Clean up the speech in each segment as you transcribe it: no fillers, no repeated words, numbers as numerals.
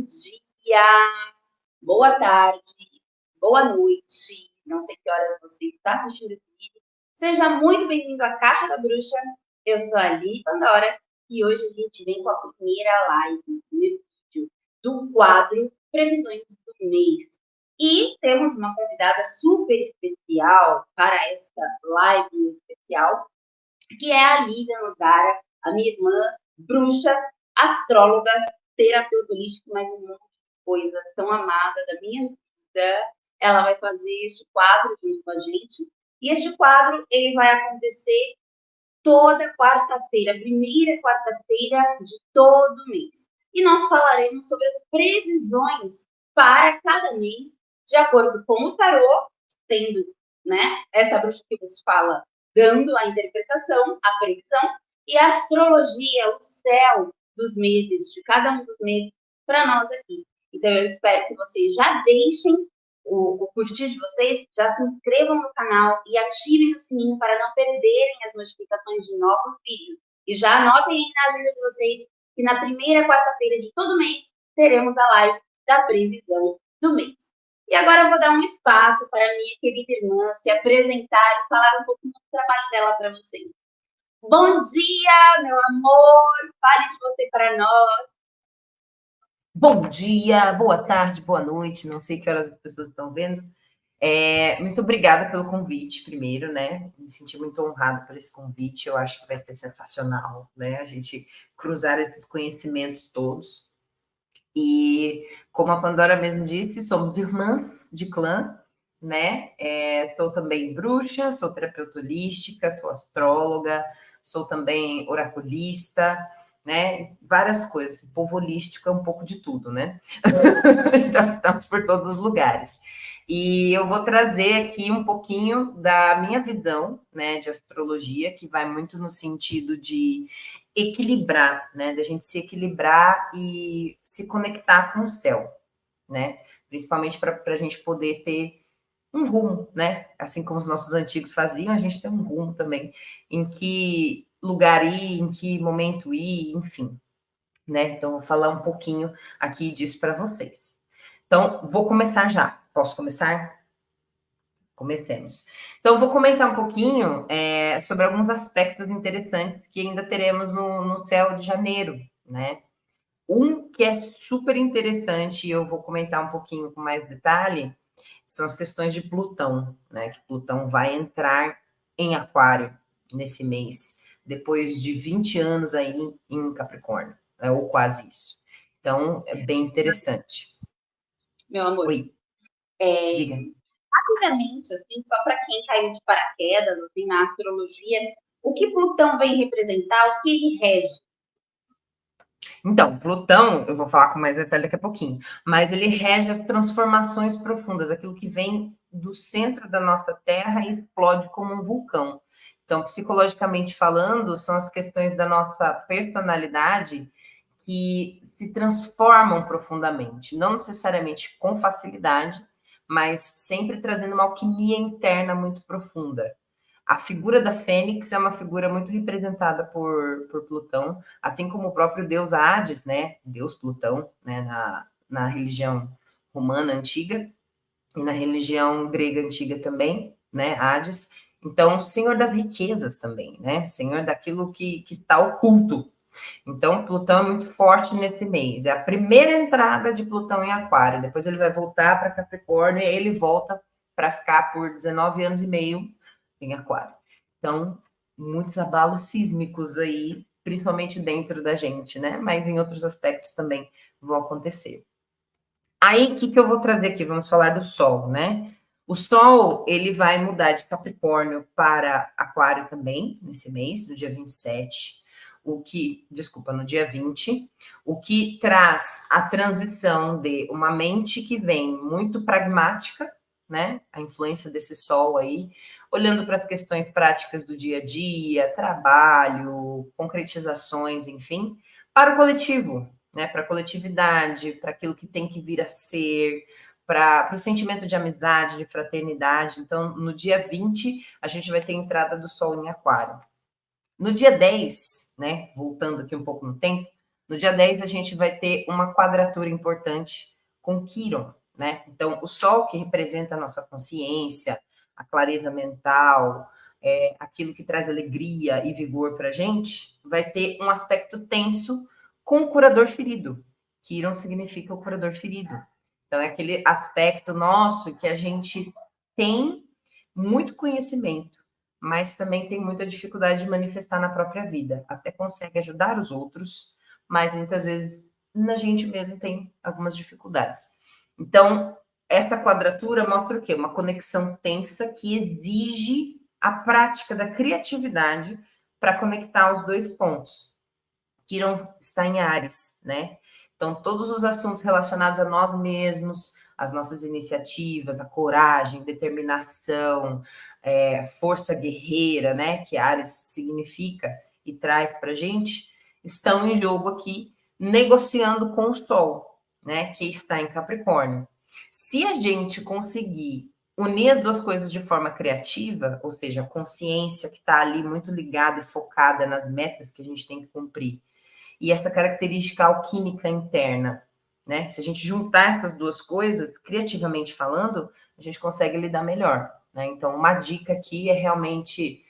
bom dia, boa tarde, boa noite. Não sei que horas você está assistindo esse vídeo. Seja muito bem-vindo à Caixa da Bruxa. Eu sou a Li Pandora e hoje a gente vem com a primeira live, o primeiro vídeo do quadro Previsões do Mês. E temos uma convidada super especial para esta live especial, que é a Lívia Nodara, a minha irmã, bruxa, astróloga, terapeuta holística, mais um monte de coisa tão amada da minha vida. Ela vai fazer este quadro junto com a gente. E este quadro ele vai acontecer toda quarta-feira, primeira quarta-feira de todo mês. E nós falaremos sobre as previsões para cada mês, de acordo com o tarô, tendo, né, essa bruxa que vos fala, dando a interpretação, a previsão, e a astrologia, o céu dos meses, de cada um dos meses, para nós aqui. Então, eu espero que vocês já deixem o curtir de vocês, já se inscrevam no canal e ativem o sininho para não perderem as notificações de novos vídeos. E já anotem aí na agenda de vocês que na primeira quarta-feira de todo mês teremos a live da previsão do mês. E agora eu vou dar um espaço para a minha querida irmã se apresentar e falar um pouquinho do trabalho dela para vocês. Bom dia, meu amor! Fale de você para nós. Bom dia, boa tarde, boa noite, não sei que horas as pessoas estão vendo. Muito obrigada pelo convite, primeiro, né? Me senti muito honrada por esse convite, eu acho que vai ser sensacional, né? A gente cruzar esses conhecimentos todos. E, como a Pandora mesmo disse, somos irmãs de clã, né? Sou também bruxa, sou terapeuta holística, sou astróloga, sou também oraculista, né? Várias coisas. O povo holístico é um pouco de tudo, né? Então, estamos por todos os lugares. E eu vou trazer aqui um pouquinho da minha visão, né, de astrologia, que vai muito no sentido de equilibrar, né, da gente se equilibrar e se conectar com o céu, né, principalmente para a gente poder ter um rumo, né, assim como os nossos antigos faziam, a gente tem um rumo também, em que lugar ir, em que momento ir, enfim, né, então vou falar um pouquinho aqui disso para vocês. Então, vou começar já. Posso começar? Comecemos. Então, vou comentar um pouquinho sobre alguns aspectos interessantes que ainda teremos no céu de janeiro, né? Um que é super interessante, e eu vou comentar um pouquinho com mais detalhe, são as questões de Plutão, né? Que Plutão vai entrar em Aquário nesse mês, depois de 20 anos aí em Capricórnio, né? Ou quase isso. Então, é bem interessante. Meu amor, Oi, diga. rapidamente, assim, só para quem caiu de paraquedas, assim, na astrologia, o que Plutão vem representar, o que ele rege? Então, Plutão, eu vou falar com mais detalhe daqui a pouquinho, mas ele rege as transformações profundas, aquilo que vem do centro da nossa Terra e explode como um vulcão. Então, psicologicamente falando, são as questões da nossa personalidade que se transformam profundamente, não necessariamente com facilidade, mas sempre trazendo uma alquimia interna muito profunda. A figura da Fênix é uma figura muito representada por Plutão, assim como o próprio deus Hades, né? Deus Plutão, né? Na religião romana antiga e na religião grega antiga também, né? Hades. Então, senhor das riquezas também, né? Senhor daquilo que está oculto. Então, Plutão é muito forte nesse mês. É a primeira entrada de Plutão em Aquário. Depois ele vai voltar para Capricórnio e ele volta para ficar por 19 anos e meio em Aquário. Então, muitos abalos sísmicos aí, principalmente dentro da gente, né? Mas em outros aspectos também vão acontecer. Aí, o que eu vou trazer aqui? Vamos falar do Sol, né? O Sol, ele vai mudar de Capricórnio para Aquário também, nesse mês, no dia 27, no dia 20, o que traz a transição de uma mente que vem muito pragmática, né? A influência desse Sol aí, olhando para as questões práticas do dia a dia, trabalho, concretizações, enfim, para o coletivo, né? Para a coletividade, para aquilo que tem que vir a ser, para o sentimento de amizade, de fraternidade. Então, no dia 20, a gente vai ter a entrada do Sol em Aquário. No dia 10, né? Voltando aqui um pouco no tempo, No dia 10, a gente vai ter uma quadratura importante com Quirón, né? Então, o Sol, que representa a nossa consciência, a clareza mental, aquilo que traz alegria e vigor para a gente, vai ter um aspecto tenso com o curador ferido. Quirón significa o curador ferido. Então, é aquele aspecto nosso que a gente tem muito conhecimento, mas também tem muita dificuldade de manifestar na própria vida. Até consegue ajudar os outros, mas muitas vezes a gente mesmo tem algumas dificuldades. Então, essa quadratura mostra o quê? Uma conexão tensa que exige a prática da criatividade para conectar os dois pontos. Quirón está em Áries, né? Então, todos os assuntos relacionados a nós mesmos, as nossas iniciativas, a coragem, determinação, força guerreira, né? Que Áries significa e traz para a gente, estão em jogo aqui, negociando com o Sol, né? Que está em Capricórnio. Se a gente conseguir unir as duas coisas de forma criativa, ou seja, a consciência que está ali muito ligada e focada nas metas que a gente tem que cumprir, e essa característica alquímica interna, né? Se a gente juntar essas duas coisas, criativamente falando, a gente consegue lidar melhor, né? Então, uma dica aqui é realmente,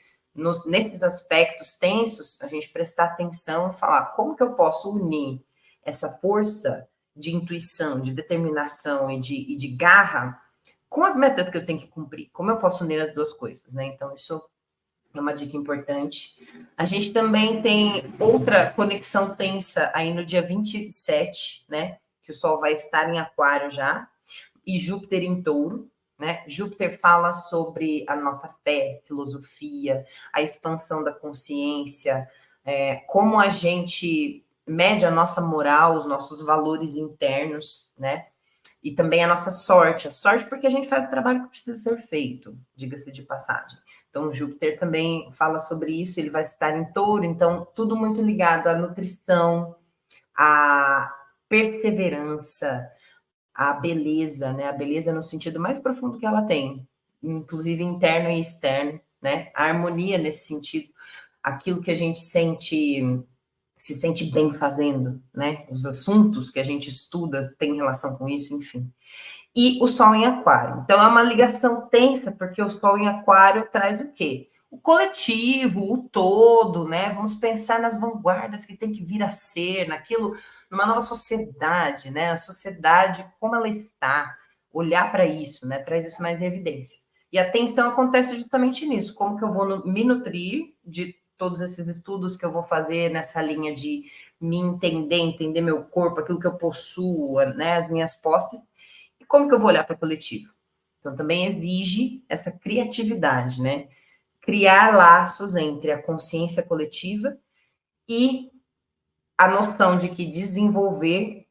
nesses aspectos tensos, a gente prestar atenção e falar como que eu posso unir essa força de intuição, de determinação e de garra com as metas que eu tenho que cumprir. Como eu posso unir as duas coisas, né? Então, isso é uma dica importante. A gente também tem outra conexão tensa aí no dia 27, né? Que o Sol vai estar em Aquário já, e Júpiter em Touro, né? Júpiter fala sobre a nossa fé, filosofia, a expansão da consciência, como a gente mede a nossa moral, os nossos valores internos, né? E também a nossa sorte. A sorte porque a gente faz o trabalho que precisa ser feito, diga-se de passagem. Então, Júpiter também fala sobre isso, ele vai estar em Touro, então, tudo muito ligado à nutrição, à perseverança, à beleza, né? A beleza no sentido mais profundo que ela tem, inclusive interno e externo, né? A harmonia nesse sentido, aquilo que a gente se sente bem fazendo, né? Os assuntos que a gente estuda têm relação com isso, enfim. E o Sol em Aquário. Então, é uma ligação tensa, porque o Sol em Aquário traz o quê? O coletivo, o todo, né? Vamos pensar nas vanguardas que tem que vir a ser, naquilo, numa nova sociedade, né? A sociedade, como ela está, olhar para isso, né? Traz isso mais em evidência. E a tensão acontece justamente nisso, como que eu vou me nutrir de todos esses estudos que eu vou fazer nessa linha de me entender, entender meu corpo, aquilo que eu possuo, né? As minhas posses, e como que eu vou olhar para o coletivo? Então, também exige essa criatividade, né? Criar laços entre a consciência coletiva e a noção de que desenvolver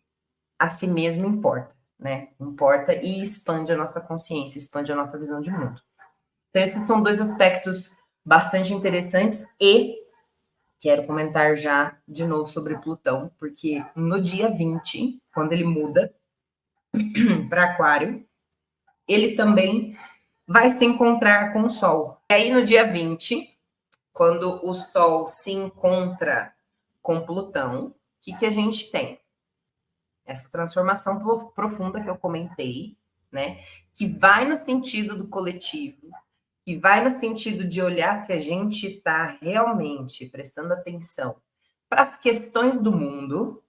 a si mesmo importa, né? Importa e expande a nossa consciência, expande a nossa visão de mundo. Então, esses são dois aspectos bastante interessantes e quero comentar já de novo sobre Plutão, porque no dia 20, quando ele muda para Aquário, ele também vai se encontrar com o Sol. E aí, no dia 20, quando o Sol se encontra com Plutão, o que a gente tem? Essa transformação profunda que eu comentei, né? Que vai no sentido do coletivo, que vai no sentido de olhar se a gente está realmente prestando atenção para as questões do mundo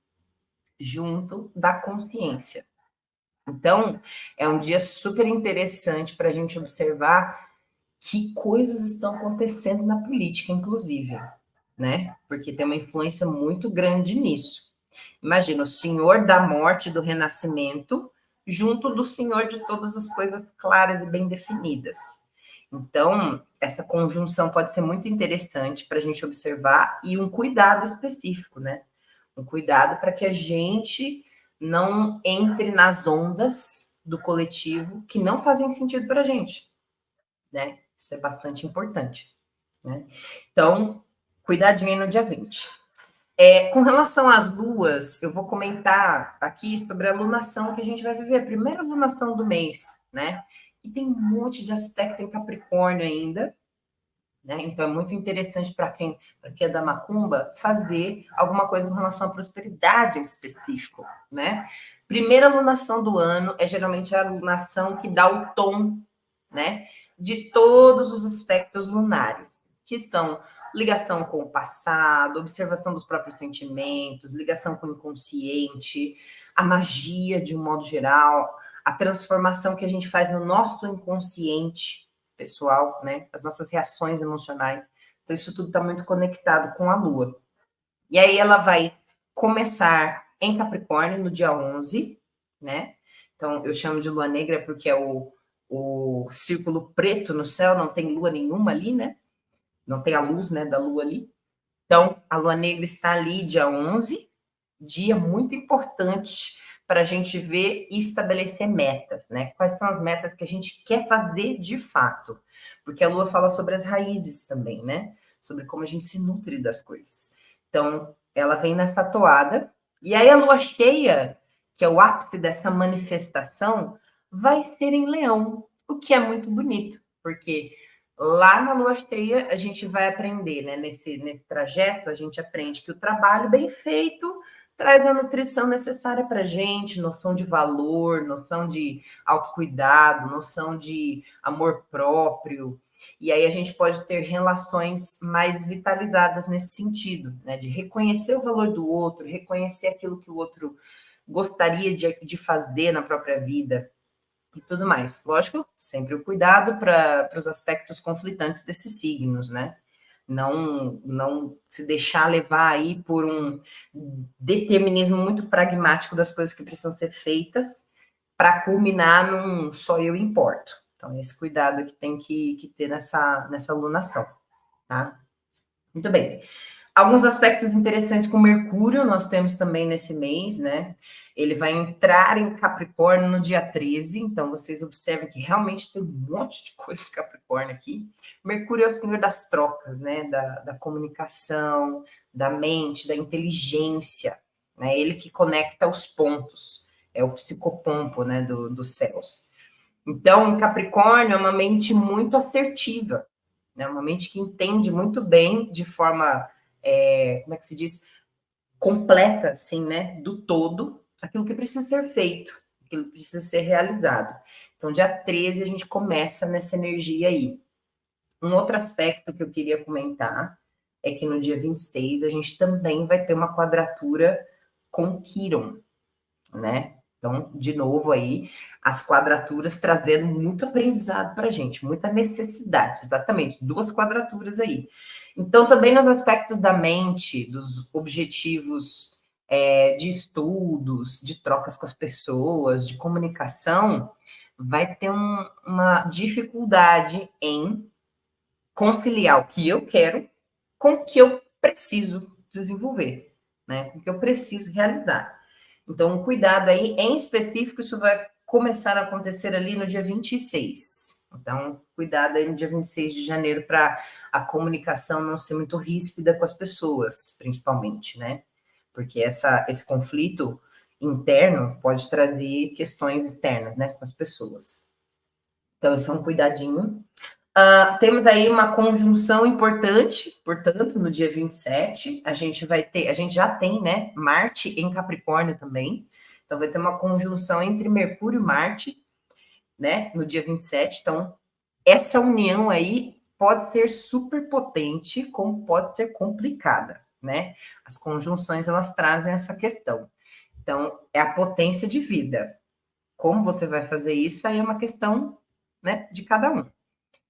junto da consciência. Então, é um dia super interessante para a gente observar que coisas estão acontecendo na política, inclusive, né? Porque tem uma influência muito grande nisso. Imagina o Senhor da morte do renascimento junto do Senhor de todas as coisas claras e bem definidas. Então, essa conjunção pode ser muito interessante para a gente observar e um cuidado específico, né? Um cuidado para que a gente não entre nas ondas do coletivo que não fazem sentido para a gente, né? Isso é bastante importante, né? Então, cuidadinho aí no dia 20. Com relação às luas, eu vou comentar aqui sobre a lunação que a gente vai viver, a primeira lunação do mês, né? E tem um monte de aspecto em Capricórnio ainda, né? Então, é muito interessante para quem é da macumba fazer alguma coisa com relação à prosperidade em específico, né? Primeira alunação do ano é geralmente a alunação que dá o tom, né, de todos os aspectos lunares, que são ligação com o passado, observação dos próprios sentimentos, ligação com o inconsciente, a magia de um modo geral, a transformação que a gente faz no nosso inconsciente pessoal, né? As nossas reações emocionais. Então, isso tudo está muito conectado com a Lua. E aí ela vai começar em Capricórnio no dia 11, né? Então, eu chamo de Lua Negra porque é o círculo preto no céu, não tem lua nenhuma ali, né? Não tem a luz, né, da lua ali. Então, a Lua Negra está ali dia 11, dia muito importante para a gente ver e estabelecer metas, né? Quais são as metas que a gente quer fazer de fato? Porque a Lua fala sobre as raízes também, né? Sobre como a gente se nutre das coisas. Então, ela vem nessa toada, e aí a Lua cheia, que é o ápice dessa manifestação, vai ser em Leão, o que é muito bonito, porque lá na Lua cheia a gente vai aprender, né? Nesse trajeto, a gente aprende que o trabalho bem feito traz a nutrição necessária para a gente, noção de valor, noção de autocuidado, noção de amor próprio. E aí a gente pode ter relações mais vitalizadas nesse sentido, né? De reconhecer o valor do outro, reconhecer aquilo que o outro gostaria de fazer na própria vida e tudo mais. Lógico, sempre o cuidado para os aspectos conflitantes desses signos, né? Não se deixar levar aí por um determinismo muito pragmático das coisas que precisam ser feitas para culminar num só eu importo. Então, esse cuidado que tem que ter nessa alunação, tá? Muito bem. Alguns aspectos interessantes com Mercúrio nós temos também nesse mês, né? Ele vai entrar em Capricórnio no dia 13, então vocês observem que realmente tem um monte de coisa em Capricórnio aqui. Mercúrio é o senhor das trocas, né? Da comunicação, da mente, da inteligência, né? Ele que conecta os pontos, é o psicopompo, né? Dos céus. Então, em Capricórnio é uma mente muito assertiva, né? Uma mente que entende muito bem de forma como é que se diz, completa, assim, né, do todo, aquilo que precisa ser feito, aquilo que precisa ser realizado. Então, dia 13, a gente começa nessa energia aí. Um outro aspecto que eu queria comentar é que no dia 26, a gente também vai ter uma quadratura com Quiron, né? Então, de novo aí, as quadraturas trazendo muito aprendizado para a gente, muita necessidade, exatamente, 2 quadraturas aí. Então, também nos aspectos da mente, dos objetivos de estudos, de trocas com as pessoas, de comunicação, vai ter uma dificuldade em conciliar o que eu quero com o que eu preciso desenvolver, né? Com o que eu preciso realizar. Então, um cuidado aí, em específico, isso vai começar a acontecer ali no dia 26. Então, cuidado aí no dia 26 de janeiro para a comunicação não ser muito ríspida com as pessoas, principalmente, né? Porque esse conflito interno pode trazer questões externas, né, com as pessoas. Então, isso é um cuidadinho. Temos aí uma conjunção importante, portanto, no dia 27, a gente já tem, né, Marte em Capricórnio também, então vai ter uma conjunção entre Mercúrio e Marte, né, no dia 27, então essa união aí pode ser super potente, como pode ser complicada, né, as conjunções elas trazem essa questão, então é a potência de vida, como você vai fazer isso aí é uma questão, né, de cada um.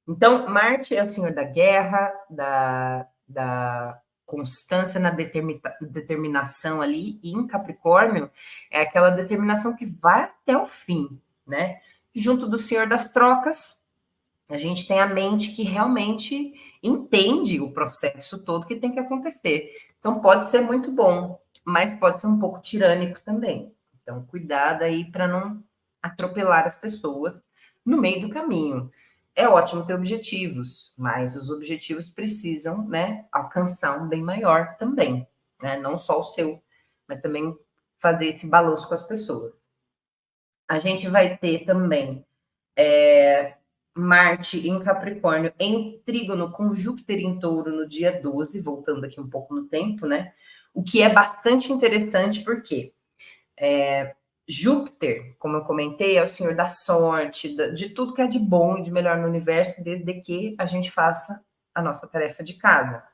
Então, Marte é o senhor da guerra, da constância na determinação ali, e em Capricórnio é aquela determinação que vai até o fim, né? Junto do senhor das trocas, a gente tem a mente que realmente entende o processo todo que tem que acontecer. Então, pode ser muito bom, mas pode ser um pouco tirânico também. Então, cuidado aí para não atropelar as pessoas no meio do caminho. É ótimo ter objetivos, mas os objetivos precisam, né, alcançar um bem maior também, né? Não só o seu, mas também fazer esse balanço com as pessoas. A gente vai ter também Marte em Capricórnio em trígono com Júpiter em Touro no dia 12, voltando aqui um pouco no tempo, né? O que é bastante interessante, porque Júpiter, como eu comentei, é o senhor da sorte, de tudo que é de bom e de melhor no universo, desde que a gente faça a nossa tarefa de casa.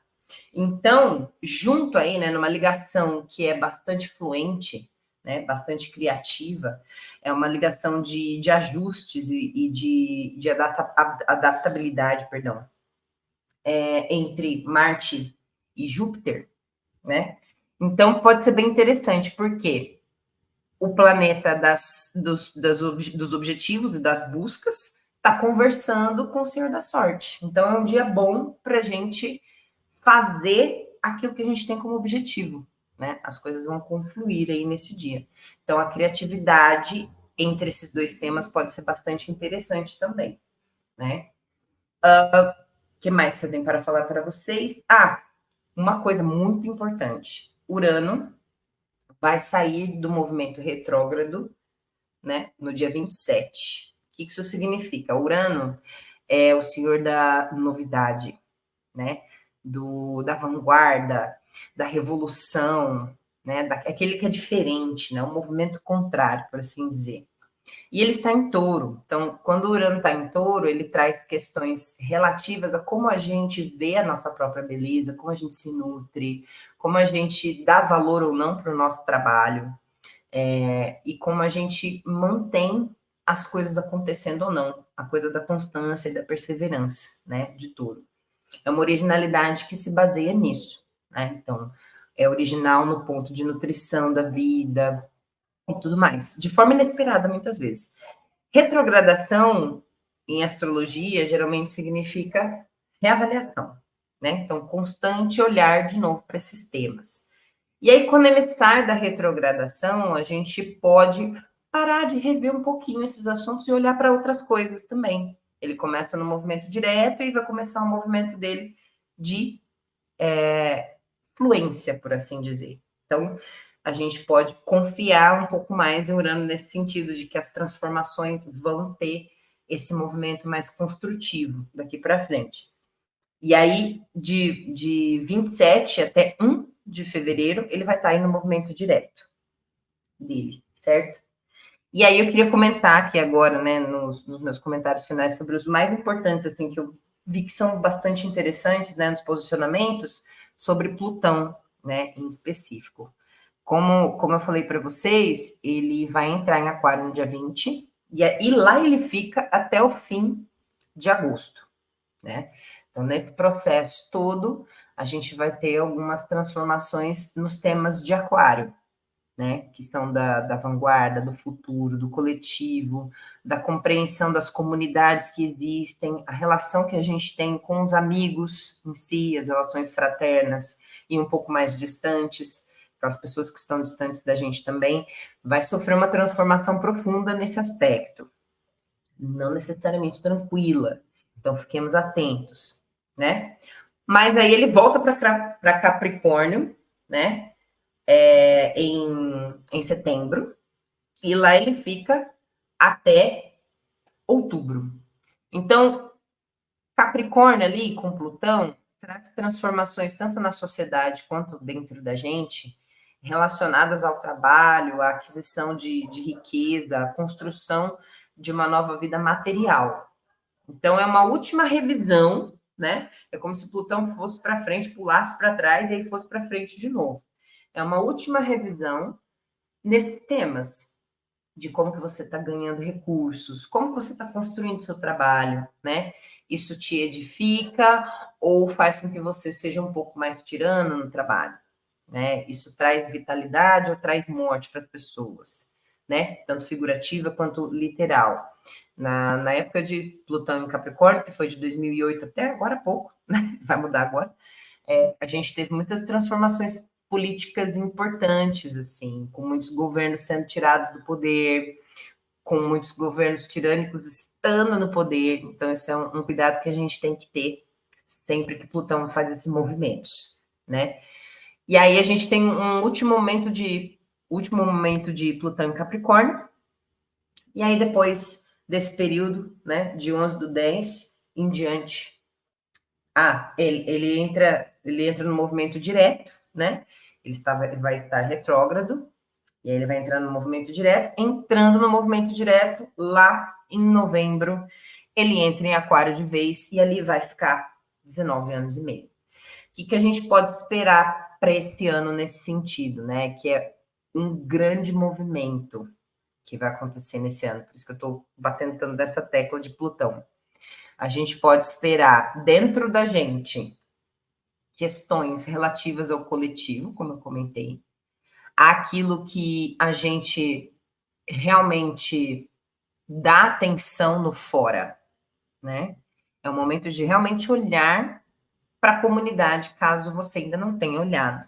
Então, junto aí, né, numa ligação que é bastante fluente, né, bastante criativa, é uma ligação de ajustes e de adaptabilidade, perdão, entre Marte e Júpiter, né? Então, pode ser bem interessante, porque o planeta dos objetivos e das buscas está conversando com o Senhor da Sorte. Então, é um dia bom para a gente fazer aquilo que a gente tem como objetivo, né? As coisas vão confluir aí nesse dia. Então, a criatividade entre esses dois temas pode ser bastante interessante também, né? O que mais que eu tenho para falar para vocês? Uma coisa muito importante. Urano vai sair do movimento retrógrado, né, no dia 27. O que isso significa? Urano é o senhor da novidade, né, da vanguarda, da revolução, né, daquele que é diferente, né, um movimento contrário, por assim dizer. E ele está em Touro. Então, quando o Urano está em Touro, ele traz questões relativas a como a gente vê a nossa própria beleza, como a gente se nutre, como a gente dá valor ou não para o nosso trabalho, e como a gente mantém as coisas acontecendo ou não, a coisa da constância e da perseverança, né, de Touro. É uma originalidade que se baseia nisso, né? Então, é original no ponto de nutrição da vida e tudo mais, de forma inesperada muitas vezes. Retrogradação em astrologia geralmente significa reavaliação, né? Então, constante olhar de novo para esses temas. E aí, quando ele sai da retrogradação, a gente pode parar de rever um pouquinho esses assuntos e olhar para outras coisas também. Ele começa no movimento direto e vai começar o movimento dele de fluência, por assim dizer. Então, a gente pode confiar um pouco mais em Urano nesse sentido de que as transformações vão ter esse movimento mais construtivo daqui para frente. E aí, de 27 até 1 de fevereiro, ele vai estar aí no movimento direto dele, certo? E aí eu queria comentar aqui agora, né, nos meus comentários finais, sobre os mais importantes, assim, que eu vi que são bastante interessantes, né, nos posicionamentos, sobre Plutão, né, em específico. Como eu falei para vocês, ele vai entrar em Aquário no dia 20, e lá ele fica até o fim de agosto, né? Então, nesse processo todo, a gente vai ter algumas transformações nos temas de Aquário, né? Que estão da vanguarda, do futuro, do coletivo, da compreensão das comunidades que existem, a relação que a gente tem com os amigos em si, as relações fraternas e um pouco mais distantes, aquelas pessoas que estão distantes da gente também, vai sofrer uma transformação profunda nesse aspecto. Não necessariamente tranquila. Então, fiquemos atentos, né? Mas aí ele volta para Capricórnio, né? Em setembro, e lá ele fica até outubro. Então, Capricórnio ali com Plutão traz transformações tanto na sociedade quanto dentro da gente, relacionadas ao trabalho, à aquisição de riqueza, à construção de uma nova vida material. Então, é uma última revisão, né? É como se Plutão fosse para frente, pulasse para trás e aí fosse para frente de novo. É uma última revisão nesses temas de como que você está ganhando recursos, como que você está construindo seu trabalho, né? Isso te edifica ou faz com que você seja um pouco mais tirano no trabalho, né? Isso traz vitalidade ou traz morte para as pessoas, né? Tanto figurativa quanto literal. Na época de Plutão em Capricórnio, que foi de 2008 até agora há pouco, né? Vai mudar agora, a gente teve muitas transformações políticas importantes, assim, com muitos governos sendo tirados do poder, com muitos governos tirânicos estando no poder. Então, esse é um cuidado que a gente tem que ter sempre que Plutão faz esses movimentos, né? E aí a gente tem um último momento de Plutão em Capricórnio, e aí depois desse período, né, de 11/10 em diante. Ele entra no movimento direto, né? Ele vai estar retrógrado, e aí ele vai entrar no movimento direto. Entrando no movimento direto, lá em novembro, ele entra em Aquário de vez, e ali vai ficar 19 anos e meio. O que a gente pode esperar para esse ano nesse sentido, né? Que é um grande movimento que vai acontecer nesse ano. Por isso que eu estou batendo tanto dessa tecla de Plutão. A gente pode esperar dentro da gente questões relativas ao coletivo, como eu comentei, aquilo que a gente realmente dá atenção no fora, né? É o momento de realmente olhar para a comunidade, caso você ainda não tenha olhado,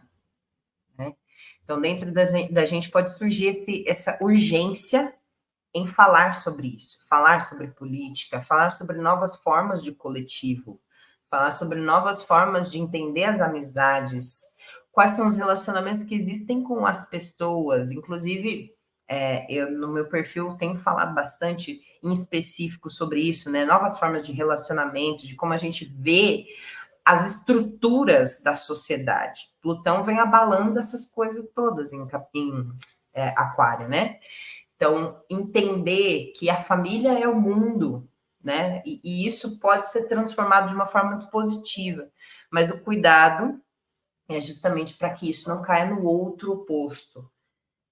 né? Então, dentro da gente pode surgir essa urgência em falar sobre isso, falar sobre política, falar sobre novas formas de coletivo, falar sobre novas formas de entender as amizades, quais são os relacionamentos que existem com as pessoas. Inclusive, eu no meu perfil tenho falado bastante em específico sobre isso, né? Novas formas de relacionamento, de como a gente vê as estruturas da sociedade. Plutão vem abalando essas coisas todas em Aquário, né? Então, entender que a família é o mundo, né? E isso pode ser transformado de uma forma muito positiva. Mas o cuidado é justamente para que isso não caia no outro oposto,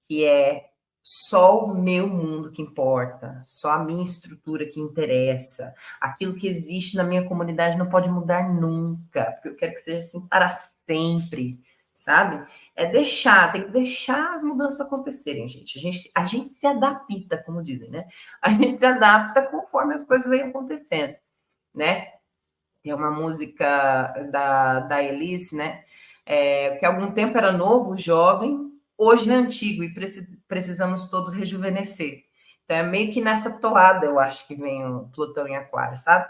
que é só o meu mundo que importa, só a minha estrutura que interessa. Aquilo que existe na minha comunidade não pode mudar nunca, porque eu quero que seja assim para sempre, sabe? Tem que deixar as mudanças acontecerem, gente. A gente se adapta, como dizem, né? A gente se adapta conforme as coisas vêm acontecendo, né? Tem uma música da Elis, né? Que há algum tempo era novo, jovem, hoje é antigo e precisamos todos rejuvenescer. Então é meio que nessa toada, eu acho que vem o Plutão em Aquário, sabe?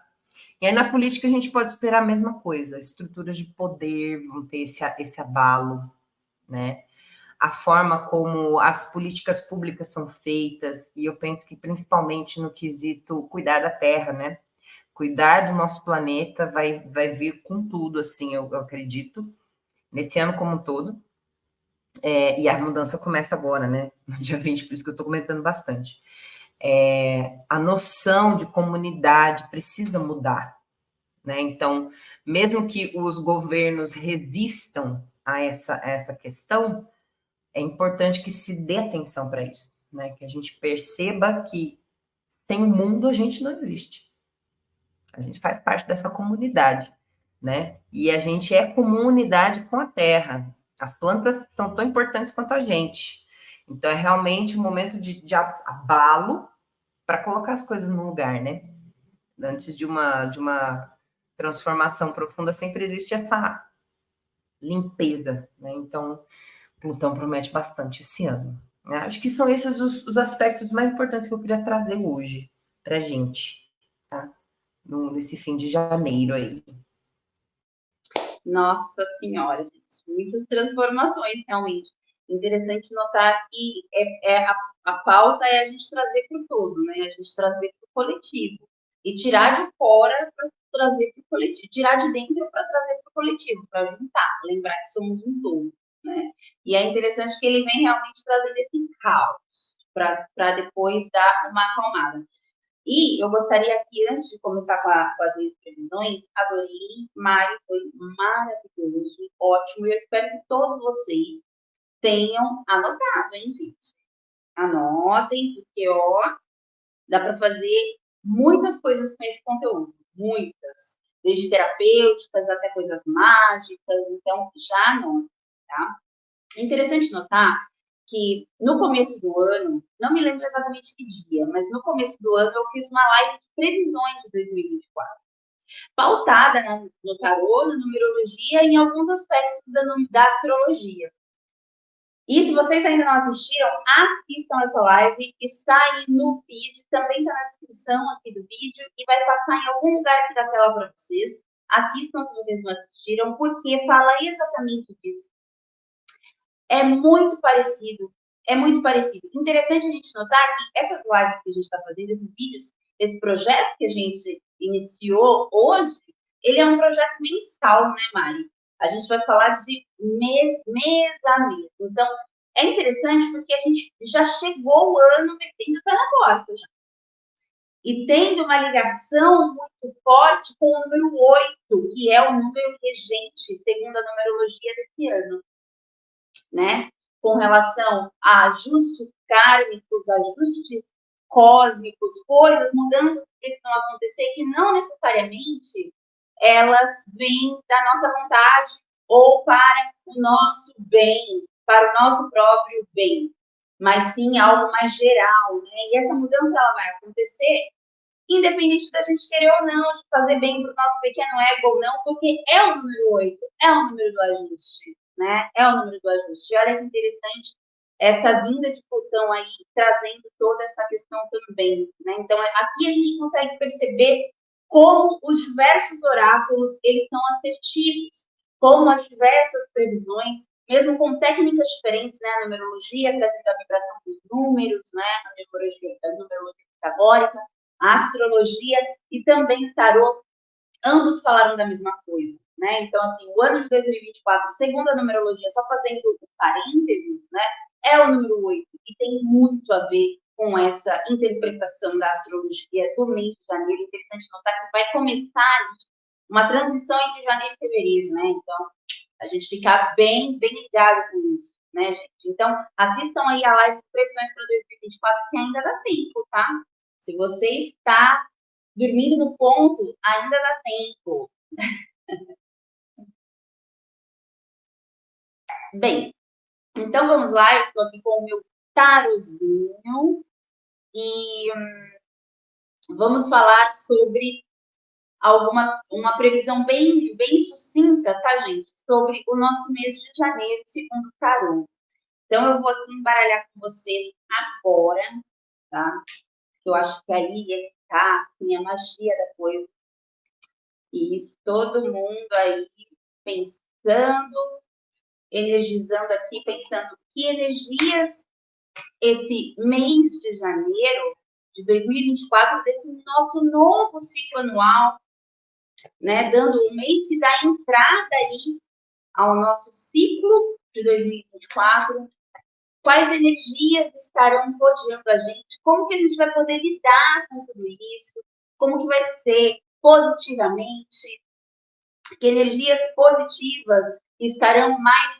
E aí na política a gente pode esperar a mesma coisa, estruturas de poder vão ter esse abalo, né? A forma como as políticas públicas são feitas, e eu penso que principalmente no quesito cuidar da terra, né? Cuidar do nosso planeta vai vir com tudo, assim, eu acredito, nesse ano como um todo. E a mudança começa agora, né? No dia 20, por isso que eu estou comentando bastante. A noção de comunidade precisa mudar, né? Então, mesmo que os governos resistam a essa questão, é importante que se dê atenção para isso, né? Que a gente perceba que sem o mundo a gente não existe. A gente faz parte dessa comunidade, né? E a gente é comunidade com a terra. As plantas são tão importantes quanto a gente. Então, é realmente um momento de abalo para colocar as coisas no lugar, né? Antes de uma transformação profunda, sempre existe essa limpeza, né? Então, Plutão promete bastante esse ano, né? Acho que são esses os aspectos mais importantes que eu queria trazer hoje para a gente, tá? Nesse fim de janeiro aí. Nossa Senhora, gente, muitas transformações, realmente. Interessante notar que a pauta é a gente trazer para o todo, né? A gente trazer para o coletivo. E tirar de fora para trazer para o coletivo. Tirar de dentro para trazer para o coletivo, para juntar, lembrar que somos um todo, né? E é interessante que ele vem realmente trazendo esse caos para depois dar uma acalmada. E eu gostaria aqui, antes de começar com as minhas previsões, adorei, Mari, foi maravilhoso, ótimo, e eu espero que todos vocês tenham anotado, hein, gente? Anotem, porque, ó, dá para fazer muitas coisas com esse conteúdo, muitas, desde terapêuticas até coisas mágicas, então já anotem, tá? É interessante notar que no começo do ano, não me lembro exatamente que dia, mas no começo do ano eu fiz uma live de previsões de 2024, pautada no tarô, na numerologia e em alguns aspectos da astrologia. E se vocês ainda não assistiram, assistam essa live, está aí no vídeo, também está na descrição aqui do vídeo e vai passar em algum lugar aqui da tela para vocês. Assistam se vocês não assistiram, porque fala exatamente disso. É muito parecido. É muito parecido. Interessante a gente notar que essas lives que a gente está fazendo, esses vídeos, esse projeto que a gente iniciou hoje, ele é um projeto mensal, né, Mari? A gente vai falar de mês a mês. Então, é interessante porque a gente já chegou o ano metendo o pé na porta. Já. E tendo uma ligação muito forte com o número 8, que é o número regente, segundo a numerologia desse ano, né? Com relação a ajustes kármicos, ajustes cósmicos, coisas, mudanças que precisam acontecer que não necessariamente elas vêm da nossa vontade ou para o nosso bem, para o nosso próprio bem, mas sim algo mais geral, né? E essa mudança ela vai acontecer independente da gente querer ou não, de fazer bem para o nosso pequeno ego ou não, porque é o número 8, é o número do ajuste, né? É o número do ajuste. E olha que interessante essa vinda de Plutão aí, trazendo toda essa questão também, né? Então, aqui a gente consegue perceber como os diversos oráculos, eles são assertivos, como as diversas previsões, mesmo com técnicas diferentes, né? A numerologia, trazendo a vibração dos números, né? A numerologia pitagórica, a astrologia e também o tarô, ambos falaram da mesma coisa, né? Então, assim, o ano de 2024, segundo a numerologia, só fazendo parênteses, né? É o número 8 e tem muito a ver com essa interpretação da astrologia do mês de janeiro. Interessante notar que vai começar uma transição entre janeiro e fevereiro, né? Então, a gente ficar bem ligado com isso, né, gente? Então, assistam aí a live de previsões para 2024, que ainda dá tempo, tá? Se você está dormindo no ponto, ainda dá tempo. Bem, então vamos lá. Eu estou aqui com o meu tarozinho e vamos falar sobre uma previsão bem sucinta, tá, gente? Sobre o nosso mês de janeiro, segundo o tarô. Então, eu vou aqui embaralhar com vocês agora, tá? Eu acho que aí é que tá, assim, a magia da coisa. Isso, todo mundo aí pensando, energizando aqui, pensando que energias esse mês de janeiro de 2024, desse nosso novo ciclo anual, né, dando um mês que dá entrada aí ao nosso ciclo de 2024, quais energias estarão rodeando a gente, como que a gente vai poder lidar com tudo isso, como que vai ser positivamente, que energias positivas estarão mais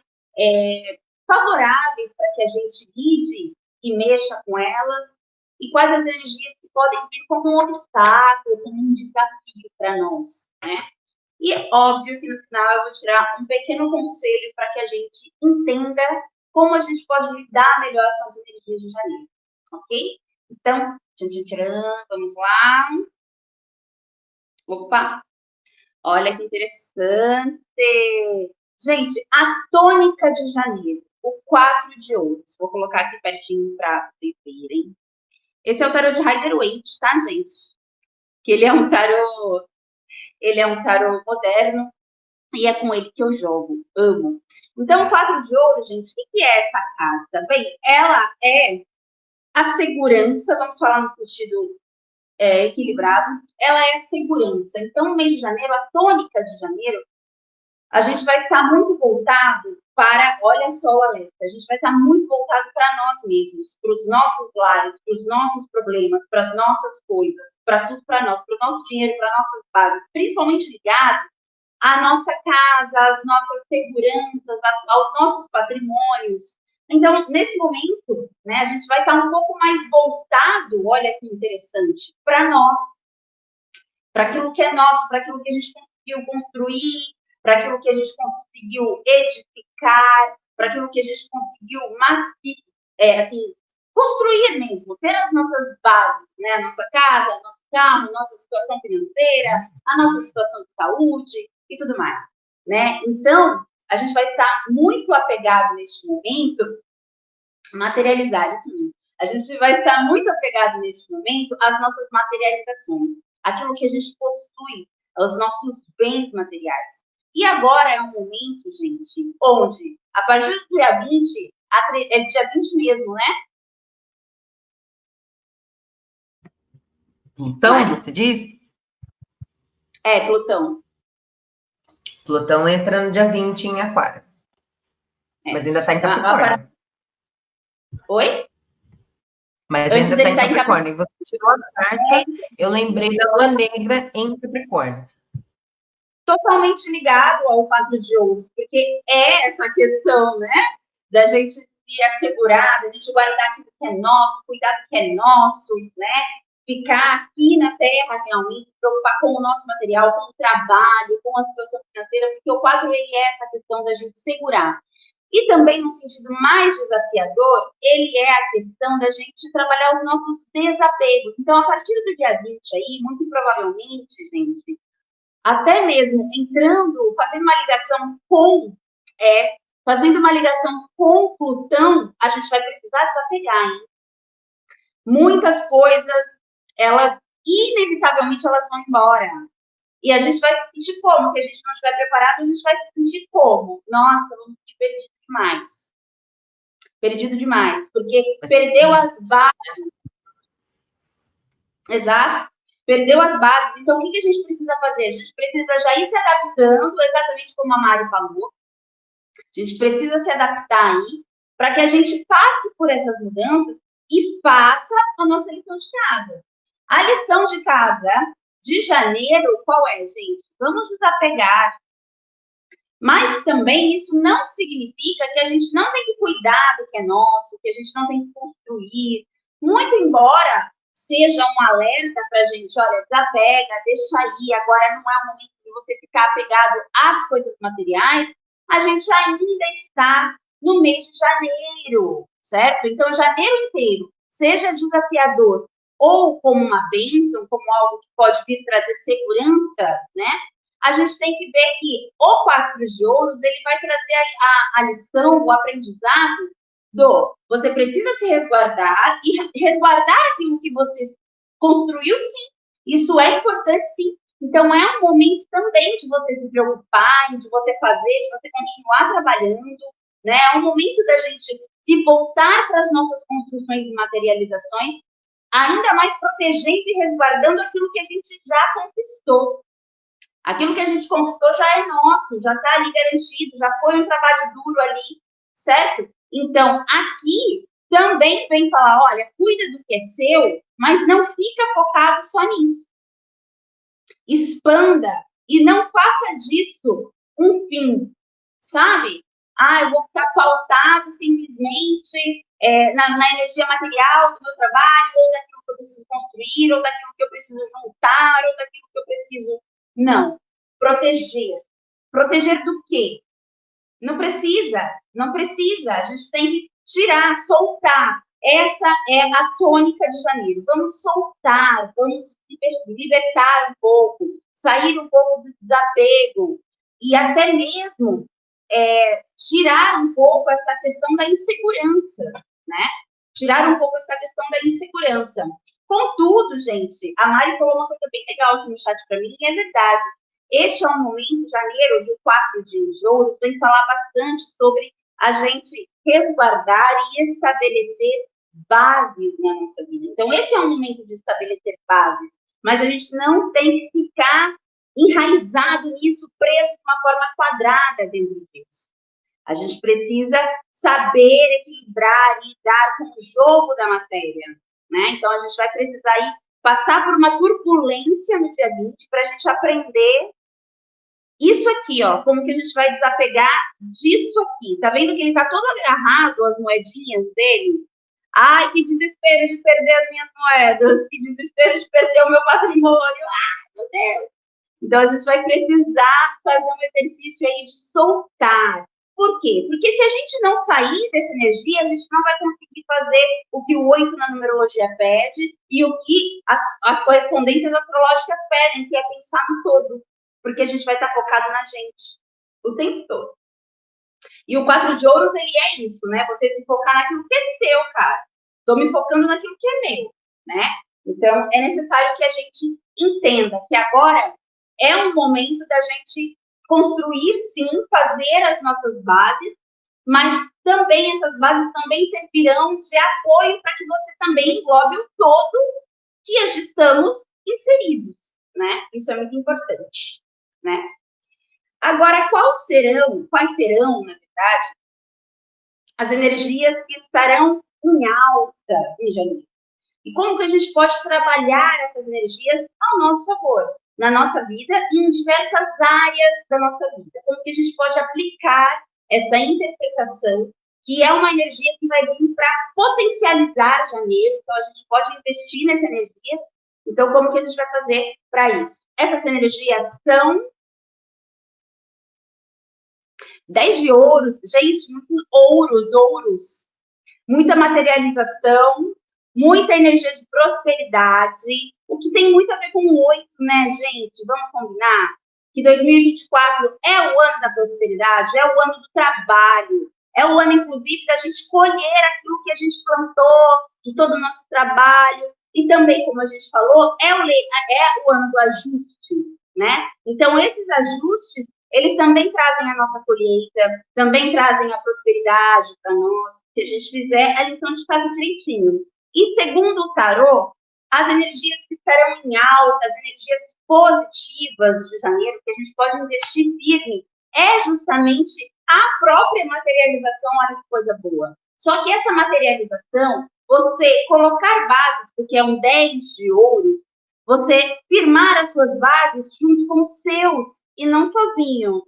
favoráveis para que a gente lide e mexa com elas, e quais as energias que podem vir como um obstáculo, como um desafio para nós, né? E é óbvio que no final eu vou tirar um pequeno conselho para que a gente entenda como a gente pode lidar melhor com as energias de janeiro, ok? Então, vamos lá. Opa! Olha que interessante! Gente, a tônica de janeiro, o 4 de ouros. Vou colocar aqui pertinho para vocês verem. Esse é o tarô de Rider-Waite, tá, gente? Que ele é um tarô moderno e é com ele que eu jogo. Amo. Então, o 4 de ouros, gente, o que é essa carta? Bem, ela é a segurança, vamos falar no sentido equilibrado, ela é a segurança. Então, no mês de janeiro, a tônica de janeiro, a gente vai estar muito voltado para, olha só o alerta, a gente vai estar muito voltado para nós mesmos, para os nossos lares, para os nossos problemas, para as nossas coisas, para tudo para nós, para o nosso dinheiro, para nossas bases, principalmente ligado à nossa casa, às nossas seguranças, aos nossos patrimônios. Então, nesse momento, né, a gente vai estar um pouco mais voltado, olha que interessante, para nós, para aquilo que é nosso, para aquilo que a gente conseguiu construir, para aquilo que a gente conseguiu edificar, para aquilo que a gente conseguiu assim, construir mesmo, ter as nossas bases, né? A nossa casa, nosso carro, nossa situação financeira, a nossa situação de saúde e tudo mais, né? Então, a gente vai estar muito apegado neste momento, materializar isso mesmo. A gente vai estar muito apegado neste momento às nossas materializações, aquilo que a gente possui, aos nossos bens materiais. E agora é um momento, gente, onde, a partir do dia 20, é dia 20 mesmo, né? Plutão, você diz? Plutão. Plutão entra no dia 20 em Aquário. Mas ainda está em Capricórnio. Oi? Mas ainda está em Capricórnio. E você tirou a carta, eu lembrei da Lua Negra em Capricórnio. Totalmente ligado ao 4 de ouros, porque é essa questão, né? Da gente se assegurar, da gente guardar aquilo que é nosso, cuidar do que é nosso, né? Ficar aqui na Terra realmente, se preocupar com o nosso material, com o trabalho, com a situação financeira, porque o 4 ele é essa questão da gente segurar. E também, no sentido mais desafiador, ele é a questão da gente trabalhar os nossos desapegos. Então, a partir do dia 20 aí, muito provavelmente, gente, até mesmo entrando, fazendo uma ligação com Plutão, a gente vai precisar desapegar, hein? Muitas coisas, inevitavelmente, elas vão embora. E a gente vai se sentir como? Se a gente não estiver preparado, a gente vai se sentir como? Nossa, vamos se sentir perdido demais. Perdido demais, porque perdeu as bases. Exato. Perdeu as bases. Então, o que a gente precisa fazer? A gente precisa já ir se adaptando, exatamente como a Mari falou. A gente precisa se adaptar aí, para que a gente passe por essas mudanças e faça a nossa lição de casa. A lição de casa de janeiro, qual é, gente? Vamos desapegar. Mas também isso não significa que a gente não tem que cuidar do que é nosso, que a gente não tem que construir. Muito embora seja um alerta para a gente, olha, desapega, deixa aí, agora não é o momento de você ficar apegado às coisas materiais, a gente ainda está no mês de janeiro, certo? Então, janeiro inteiro, seja desafiador ou como uma bênção, como algo que pode vir trazer segurança, né? A gente tem que ver que o 4 de ouros, ele vai trazer a lição, o aprendizado você precisa se resguardar e resguardar aquilo que você construiu, sim. Isso é importante, sim. Então, é um momento também de você se preocupar, de você fazer, de você continuar trabalhando, né? É um momento da gente se voltar para as nossas construções e materializações, ainda mais protegendo e resguardando aquilo que a gente já conquistou. Aquilo que a gente conquistou já é nosso, já está ali garantido, já foi um trabalho duro ali, certo? Então, aqui também vem falar, olha, cuida do que é seu, mas não fica focado só nisso. Expanda e não faça disso um fim, sabe? Eu vou ficar pautado simplesmente na energia material do meu trabalho, ou daquilo que eu preciso construir, ou daquilo que eu preciso juntar, ou daquilo que eu preciso... Não. Proteger. Proteger do quê? Não precisa. A gente tem que tirar, soltar. Essa é a tônica de janeiro. Vamos soltar, vamos libertar um pouco, sair um pouco do desapego e até mesmo tirar um pouco essa questão da insegurança, né? Tirar um pouco essa questão da insegurança. Contudo, gente, a Mari falou uma coisa bem legal aqui no chat para mim, e é verdade. Este é um momento, janeiro, do 4 de ouros, vem falar bastante sobre a gente resguardar e estabelecer bases na nossa vida. Então, esse é um momento de estabelecer bases, mas a gente não tem que ficar enraizado nisso, preso de uma forma quadrada dentro disso. A gente precisa saber equilibrar e lidar com o jogo da matéria, né? Então, a gente vai precisar ir passar por uma turbulência no dia 20 para a gente aprender isso aqui, ó, como que a gente vai desapegar disso aqui. Tá vendo que ele tá todo agarrado às moedinhas dele? Ai, que desespero de perder as minhas moedas, que desespero de perder o meu patrimônio. Ai, meu Deus! Então, a gente vai precisar fazer um exercício aí de soltar. Por quê? Porque se a gente não sair dessa energia, a gente não vai conseguir fazer o que o 8 na numerologia pede e o que as correspondências astrológicas pedem, que é pensar no todo. Porque a gente vai estar focado na gente o tempo todo. E o 4 de ouros, ele é isso, né? Você se focar naquilo que é seu, cara. Estou me focando naquilo que é meu, né? Então, é necessário que a gente entenda que agora é um momento da gente construir, sim, fazer as nossas bases, mas também essas bases também servirão de apoio para que você também englobe o todo que estamos inseridos, né? Isso é muito importante, né? Agora, quais serão, na verdade, as energias que estarão em alta em janeiro? E como que a gente pode trabalhar essas energias ao nosso favor, na nossa vida e em diversas áreas da nossa vida? Como que a gente pode aplicar essa interpretação, que é uma energia que vai vir para potencializar janeiro, então a gente pode investir nessa energia. Então, como que a gente vai fazer para isso? Essas energias são 10 de ouros, gente, muitos ouros, muita materialização, muita energia de prosperidade, o que tem muito a ver com o 8, né, gente? Vamos combinar que 2024 é o ano da prosperidade, é o ano do trabalho, é o ano, inclusive, da gente colher aquilo que a gente plantou, de todo o nosso trabalho, e também, como a gente falou, é o ano do ajuste, né? Então, esses ajustes, eles também trazem a nossa colheita, também trazem a prosperidade para nós, se a gente fizer a lição de casa direitinho. E segundo o tarô, as energias que estarão em alta, as energias positivas de janeiro, que a gente pode investir firme, é justamente a própria materialização. Olha que coisa boa. Só que essa materialização, você colocar bases, porque é um 10 de ouro, você firmar as suas bases junto com os seus, e não sozinho.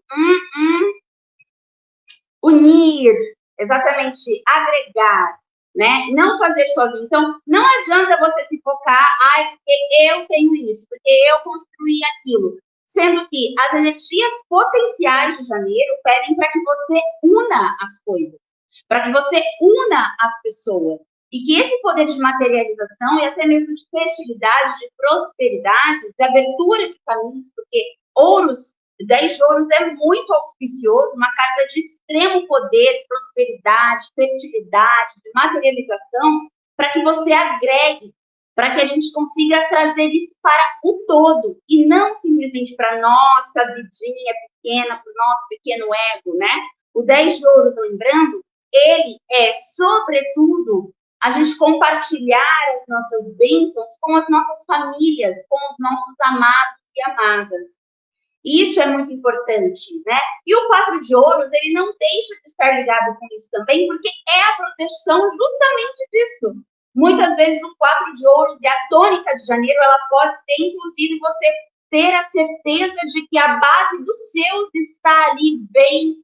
Unir, exatamente, agregar, né? Não fazer sozinho. Então, não adianta você se focar, porque eu tenho isso, porque eu construí aquilo. Sendo que as energias potenciais de janeiro pedem para que você una as coisas, para que você una as pessoas. E que esse poder de materialização e até mesmo de festividade, de prosperidade, de abertura de caminhos, porque ouros, 10 de ouros é muito auspicioso, uma carta de extremo poder, prosperidade, fertilidade, de materialização, para que você agregue, para que a gente consiga trazer isso para o todo, e não simplesmente para a nossa vidinha pequena, para o nosso pequeno ego, né? O 10 de ouros, lembrando, ele é, sobretudo, a gente compartilhar as nossas bênçãos com as nossas famílias, com os nossos amados e amadas. Isso é muito importante, né? E o 4 de ouros, ele não deixa de estar ligado com isso também, porque é a proteção justamente disso. Muitas vezes o 4 de ouros e a tônica de janeiro, ela pode ser, inclusive, você ter a certeza de que a base dos seus está ali bem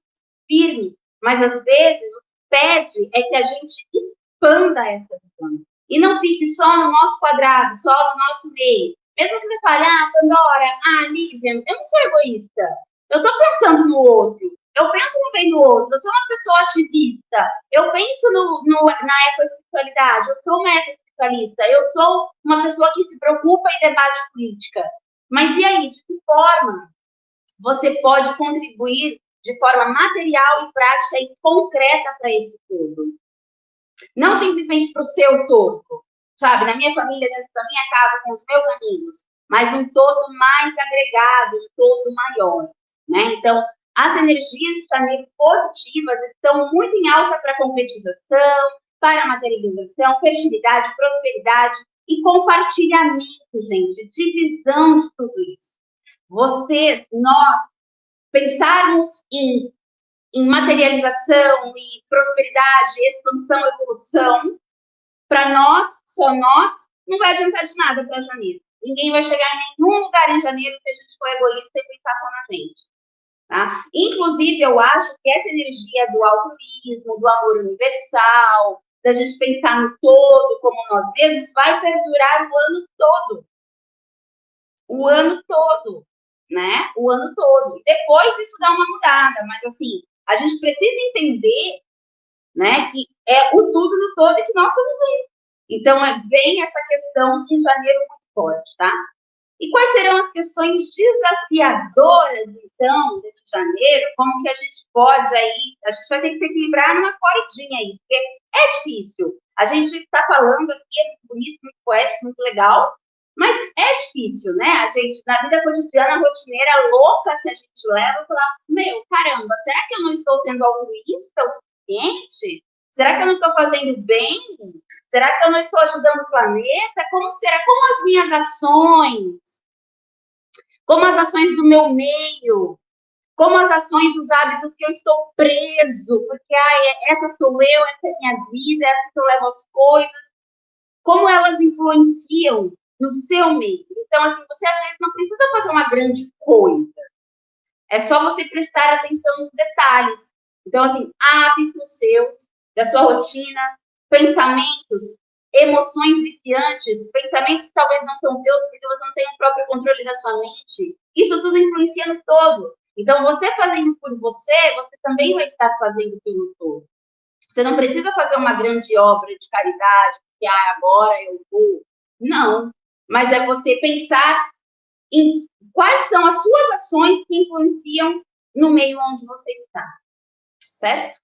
firme. Mas, às vezes, o que pede é que a gente expanda essa visão. E não fique só no nosso quadrado, só no nosso meio. Mesmo que você fale, Pandora, Lívia, eu não sou egoísta. Eu estou pensando no outro. Eu penso no bem do outro. Eu sou uma pessoa ativista. Eu penso na ecoespiritualidade. Eu sou uma ecoespiritualista. Eu sou uma pessoa que se preocupa e debate política. Mas e aí, de que forma você pode contribuir de forma material e prática e concreta para esse todo? Não simplesmente para o seu todo, sabe? Na minha família, dentro da minha casa, com os meus amigos, mas um todo mais agregado, um todo maior, né? Então, as energias de janeiro positivas estão muito em alta para concretização, para materialização, fertilidade, prosperidade e compartilhamento, gente, divisão de tudo isso. Nós, pensarmos em materialização e prosperidade, expansão, evolução, para nós, só nós, não vai adiantar de nada para janeiro. Ninguém vai chegar em nenhum lugar em janeiro se a gente for egoísta e pensar só na gente. Tá? Inclusive, eu acho que essa energia do altruísmo, do amor universal, da gente pensar no todo como nós mesmos, vai perdurar o ano todo. O ano todo, né? O ano todo. E depois isso dá uma mudada, mas assim, a gente precisa entender, né, que é o tudo no todo e que nós somos um. Então, vem essa questão em janeiro muito forte, tá? E quais serão as questões desafiadoras, então, desse janeiro? Como que a gente pode aí... A gente vai ter que se equilibrar numa cordinha aí, porque é difícil. A gente está falando aqui, é muito bonito, muito poético, muito legal, mas é difícil, né? A gente, na vida cotidiana, rotineira, louca que a gente leva, falar, caramba, será que eu não estou sendo altruísta o suficiente? Será que eu não estou fazendo bem? Será que eu não estou ajudando o planeta? Como será? Como as minhas ações? Como as ações do meu meio? Como as ações dos hábitos que eu estou preso? Porque essa sou eu, essa é a minha vida, essa que eu levo as coisas. Como elas influenciam no seu meio? Então, assim, você às vezes não precisa fazer uma grande coisa. É só você prestar atenção nos detalhes. Então, assim, hábitos seus, da sua rotina, pensamentos, emoções viciantes, pensamentos que talvez não são seus, porque você não tem o próprio controle da sua mente. Isso tudo influencia no todo. Então, você fazendo por você, você também vai estar fazendo pelo todo. Você não precisa fazer uma grande obra de caridade, porque agora eu vou. Não. Mas é você pensar em quais são as suas ações que influenciam no meio onde você está, certo?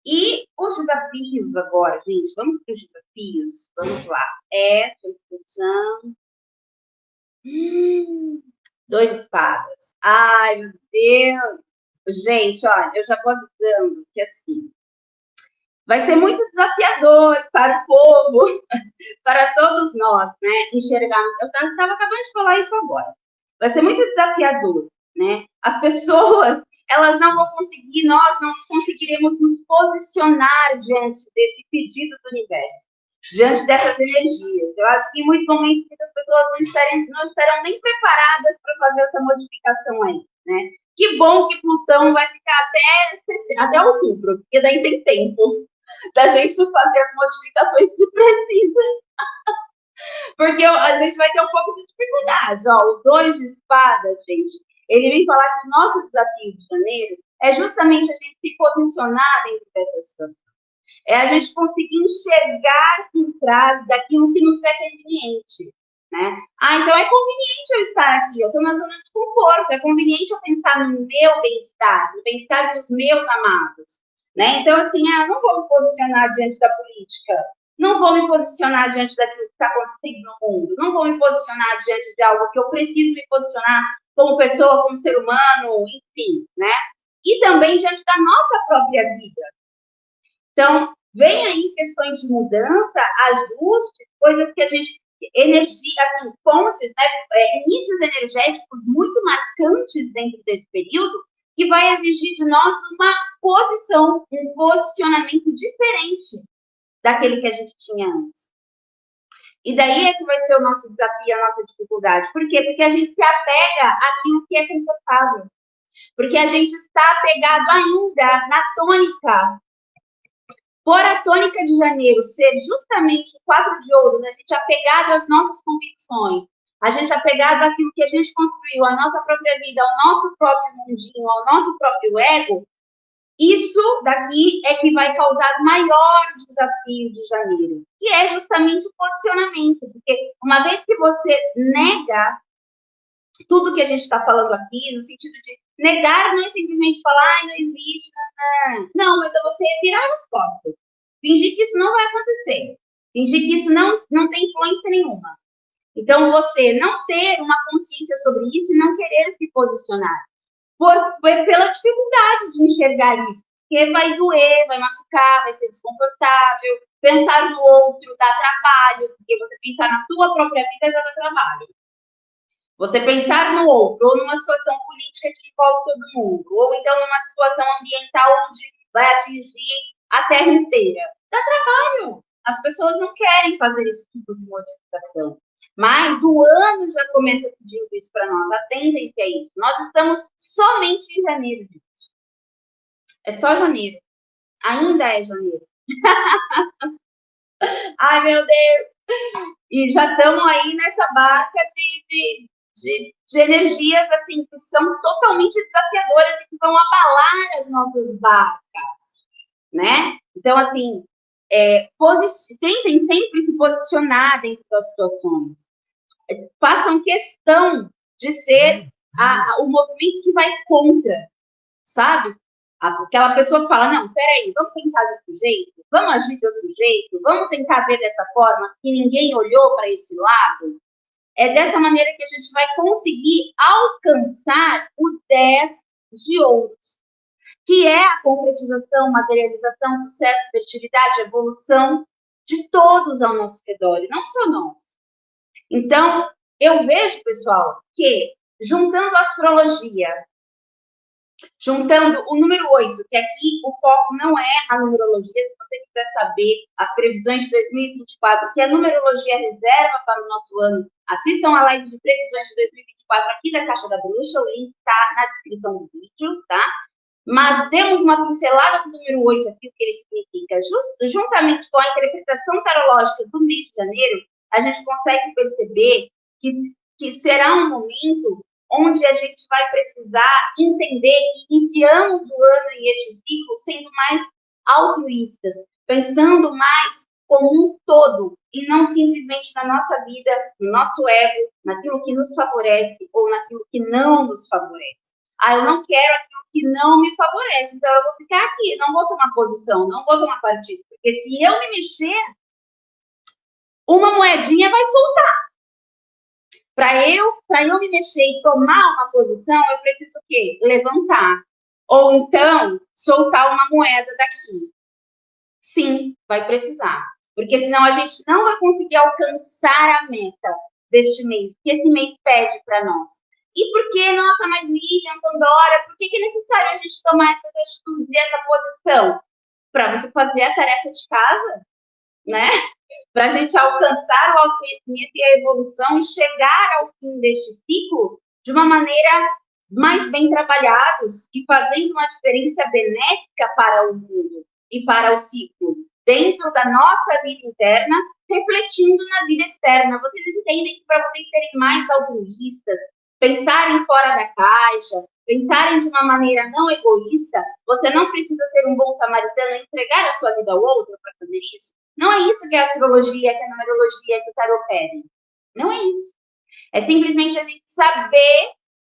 E os desafios agora, gente, vamos para os desafios? Vamos lá. Dois de espadas. Ai, meu Deus. Gente, olha, eu já vou avisando que assim, vai ser muito desafiador para o povo, para todos nós, né, enxergarmos. Eu estava acabando de falar isso agora. Vai ser muito desafiador, né? As pessoas, elas não vão conseguir, nós não conseguiremos nos posicionar diante desse pedido do universo, diante dessas energias. Eu acho que em muitos momentos muitas pessoas não estarão nem preparadas para fazer essa modificação aí, né? Que bom que Plutão vai ficar até outubro, porque daí tem tempo da gente fazer as modificações que precisa. Porque a gente vai ter um pouco de dificuldade. Ó, o 2 de espadas, gente, ele vem falar que o nosso desafio de janeiro é justamente a gente se posicionar dentro dessa situação. É a gente conseguir enxergar por trás daquilo que nos é conveniente. Né? Então é conveniente eu estar aqui, eu estou na zona de conforto, é conveniente eu pensar no meu bem-estar, no bem-estar dos meus amados. Né? Então, assim, não vou me posicionar diante da política, não vou me posicionar diante daquilo que está acontecendo no mundo, não vou me posicionar diante de algo que eu preciso me posicionar como pessoa, como ser humano, enfim, né? E também diante da nossa própria vida. Então, vem aí questões de mudança, ajustes, coisas que a gente... energia, assim, fontes, né? Inícios energéticos muito marcantes dentro desse período, que vai exigir de nós uma posição, um posicionamento diferente daquele que a gente tinha antes. E daí é que vai ser o nosso desafio, a nossa dificuldade. Por quê? Porque a gente se apega àquilo que é confortável. Porque a gente está apegado ainda na tônica. Por a tônica de janeiro ser justamente o 4 de ouros, a gente apegado às nossas convicções, a gente apegado àquilo que a gente construiu, à nossa própria vida, ao nosso próprio mundinho, ao nosso próprio ego, isso daqui é que vai causar o maior desafio de janeiro, que é justamente o posicionamento, porque uma vez que você nega tudo que a gente está falando aqui, no sentido de negar não é simplesmente falar, não existe, não, mas é você virar as costas, fingir que isso não vai acontecer, fingir que isso não tem influência nenhuma. Então, você não ter uma consciência sobre isso e não querer se posicionar. Pela dificuldade de enxergar isso, porque vai doer, vai machucar, vai ser desconfortável, pensar no outro dá trabalho, porque você pensar na tua própria vida já dá trabalho. Você pensar no outro, ou numa situação política que envolve todo mundo, ou então numa situação ambiental onde vai atingir a terra inteira. Dá trabalho. As pessoas não querem fazer esse tipo de modificação. Mas o ano já começa pedindo isso para nós. Atentem-se a isso. Nós estamos somente em janeiro, gente. É só janeiro. Ainda é janeiro. Ai, meu Deus! E já estamos aí nessa barca de energias assim, que são totalmente desafiadoras e que vão abalar as nossas barcas, né? Então, assim, tentem sempre se posicionar dentro das situações. Façam questão de ser o movimento que vai contra, sabe? Aquela pessoa que fala, não, peraí, vamos pensar de outro jeito, vamos agir de outro jeito, vamos tentar ver dessa forma que ninguém olhou para esse lado. É dessa maneira que a gente vai conseguir alcançar o 10 de ouros. que é a concretização, materialização, sucesso, fertilidade, evolução de todos ao nosso redor, e não só nós. Então, eu vejo, pessoal, que juntando a astrologia, juntando o número 8, que aqui o foco não é a numerologia, se você quiser saber as previsões de 2024, que a numerologia reserva para o nosso ano, assistam a live de previsões de 2024 aqui da Caixa da Bruxa, o link está na descrição do vídeo, tá? Mas demos uma pincelada do número 8 aqui, o que ele significa. Juntamente com a interpretação tarológica do mês de janeiro, a gente consegue perceber que será um momento onde a gente vai precisar entender que iniciamos o ano e este ciclo sendo mais altruístas, pensando mais como um todo, e não simplesmente na nossa vida, no nosso ego, naquilo que nos favorece ou naquilo que não nos favorece. Eu não quero aquilo que não me favorece, então eu vou ficar aqui, não vou tomar posição, não vou tomar partido, porque se eu me mexer, uma moedinha vai soltar. Para eu me mexer e tomar uma posição, eu preciso o quê? Levantar. Ou então, soltar uma moeda daqui. Sim, vai precisar. Porque senão a gente não vai conseguir alcançar a meta deste mês, que esse mês pede para nós. E por que, nossa, mas Lilian, Pandora, por que é necessário a gente tomar essas atitudes e essa posição? Para você fazer a tarefa de casa, né? Para a gente alcançar o autoconhecimento e a evolução e chegar ao fim deste ciclo de uma maneira mais bem trabalhados e fazendo uma diferença benéfica para o mundo e para o ciclo, dentro da nossa vida interna, refletindo na vida externa. Vocês entendem que para vocês serem mais altruístas, pensarem fora da caixa, pensarem de uma maneira não egoísta, você não precisa ser um bom samaritano e entregar a sua vida ao outro para fazer isso. Não é isso que a astrologia, que a numerologia, que o tarot pedem. Não é isso. É simplesmente a gente saber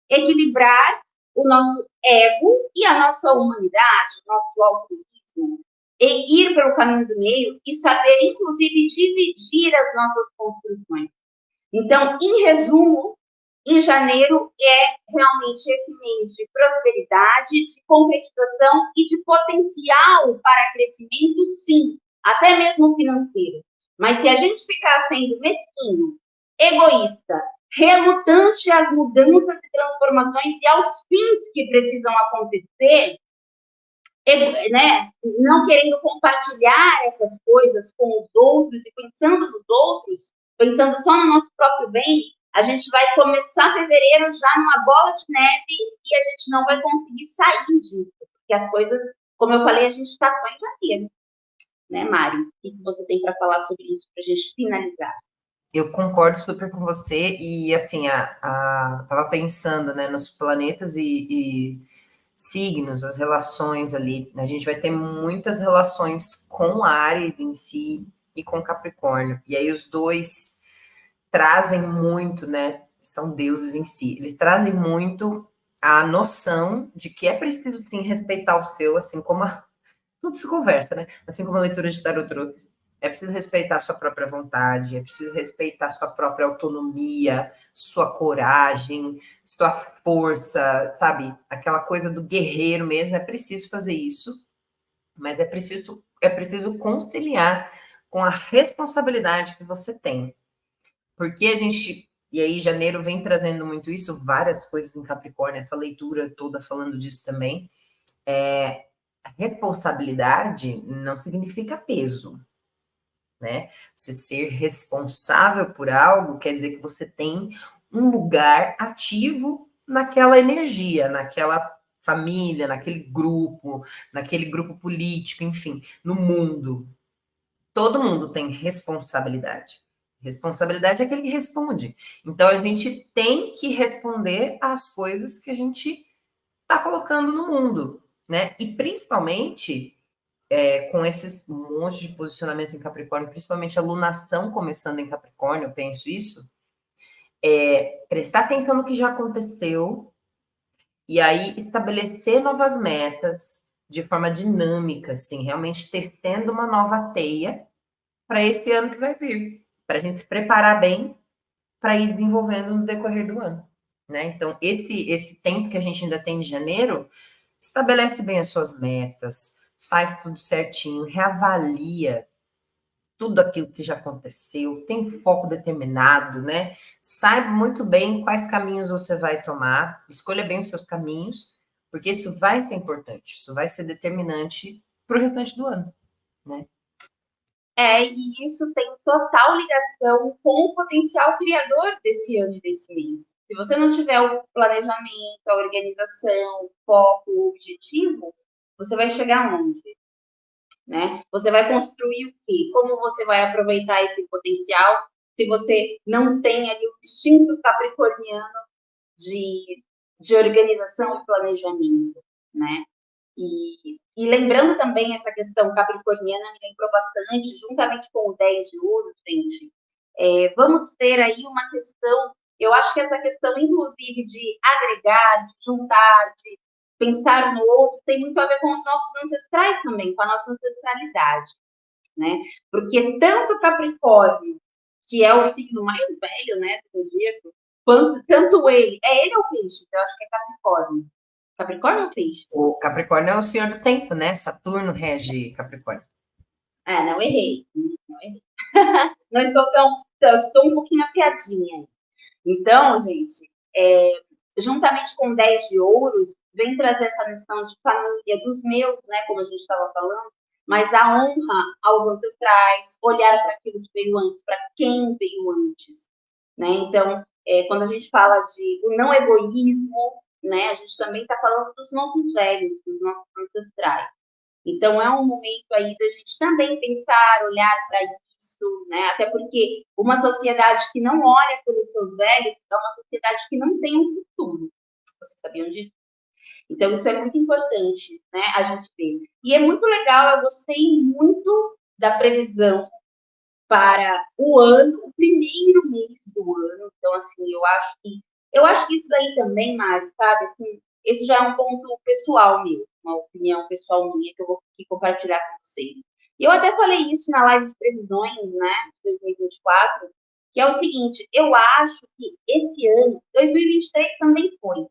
equilibrar o nosso ego e a nossa humanidade, o nosso altruísmo, e ir pelo caminho do meio e saber, inclusive, dividir as nossas construções. Então, em resumo, em janeiro é realmente esse mês de prosperidade, de concretização e de potencial para crescimento, sim, até mesmo financeiro. Mas se a gente ficar sendo mesquinho, egoísta, relutante às mudanças e transformações e aos fins que precisam acontecer, né, não querendo compartilhar essas coisas com os outros e pensando nos outros, pensando só no nosso próprio bem, a gente vai começar fevereiro já numa bola de neve e a gente não vai conseguir sair disso, porque as coisas, como eu falei, a gente está só em janeiro, né, Mari? O que você tem para falar sobre isso para a gente finalizar? Eu concordo super com você e, assim, tava pensando, né, nos planetas e signos, as relações ali. A gente vai ter muitas relações com Áries em si e com Capricórnio. E aí os dois trazem muito, né? São deuses em si. Eles trazem muito a noção de que é preciso, sim, respeitar o seu, assim como tudo se conversa, né? Assim como a leitura de tarot trouxe. É preciso respeitar a sua própria vontade, é preciso respeitar a sua própria autonomia, sua coragem, sua força, sabe? Aquela coisa do guerreiro mesmo, é preciso fazer isso, mas é preciso conciliar com a responsabilidade que você tem. Porque a gente, e aí janeiro vem trazendo muito isso, várias coisas em Capricórnio, essa leitura toda falando disso também, responsabilidade não significa peso, né? Você ser responsável por algo quer dizer que você tem um lugar ativo naquela energia, naquela família, naquele grupo político, enfim, no mundo. Todo mundo tem responsabilidade. Responsabilidade é aquele que responde. Então a gente tem que responder às coisas que a gente está colocando no mundo, né? E principalmente com esses monte de posicionamentos em Capricórnio, principalmente a lunação começando em Capricórnio, eu penso isso, prestar atenção no que já aconteceu e aí estabelecer novas metas de forma dinâmica, assim, realmente tecendo uma nova teia para esse ano que vai vir, para a gente se preparar bem para ir desenvolvendo no decorrer do ano, né? Então, esse tempo que a gente ainda tem de janeiro, estabelece bem as suas metas, faz tudo certinho, reavalia tudo aquilo que já aconteceu, tem foco determinado, né? Saiba muito bem quais caminhos você vai tomar, escolha bem os seus caminhos, porque isso vai ser importante, isso vai ser determinante para o restante do ano, né? E isso tem total ligação com o potencial criador desse ano e desse mês. Se você não tiver o planejamento, a organização, o foco, o objetivo, você vai chegar onde? Né? Você vai construir o quê? Como você vai aproveitar esse potencial se você não tem ali o instinto capricorniano de organização e planejamento, né? E lembrando também essa questão capricorniana, me lembrou bastante, juntamente com o 10 de ouro, gente, vamos ter aí uma questão, eu acho que essa questão, inclusive, de agregar, de juntar, de pensar no outro, tem muito a ver com os nossos ancestrais também, com a nossa ancestralidade, né? Porque tanto Capricórnio, que é o signo mais velho, né, do zodíaco, quanto tanto ele ou peixe? Eu acho que é Capricórnio. Capricórnio ou peixe? O Capricórnio é o senhor do tempo, né? Saturno rege Capricórnio. Não errei. Não errei. Não estou tão. Estou um pouquinho apiadinha. Então, gente, juntamente com 10 de ouros, vem trazer essa missão de família dos meus, né? Como a gente estava falando, mas a honra aos ancestrais, olhar para aquilo que veio antes, para quem veio antes, né? Então, quando a gente fala de o não egoísmo, né? A gente também está falando dos nossos velhos, dos nossos ancestrais. Então, é um momento aí da gente também pensar, olhar para isso, né? Até porque uma sociedade que não olha pelos seus velhos é uma sociedade que não tem um futuro. Vocês sabiam disso? Então, isso é muito importante, né? A gente ver. E é muito legal, eu gostei muito da previsão para o ano, o primeiro mês do ano. Então, assim, eu acho que isso daí também, Mari, sabe? Assim, esse já é um ponto pessoal meu, uma opinião pessoal minha que eu vou aqui compartilhar com vocês. E eu até falei isso na live de previsões, né, de 2024, que é o seguinte, eu acho que esse ano, 2023 também foi,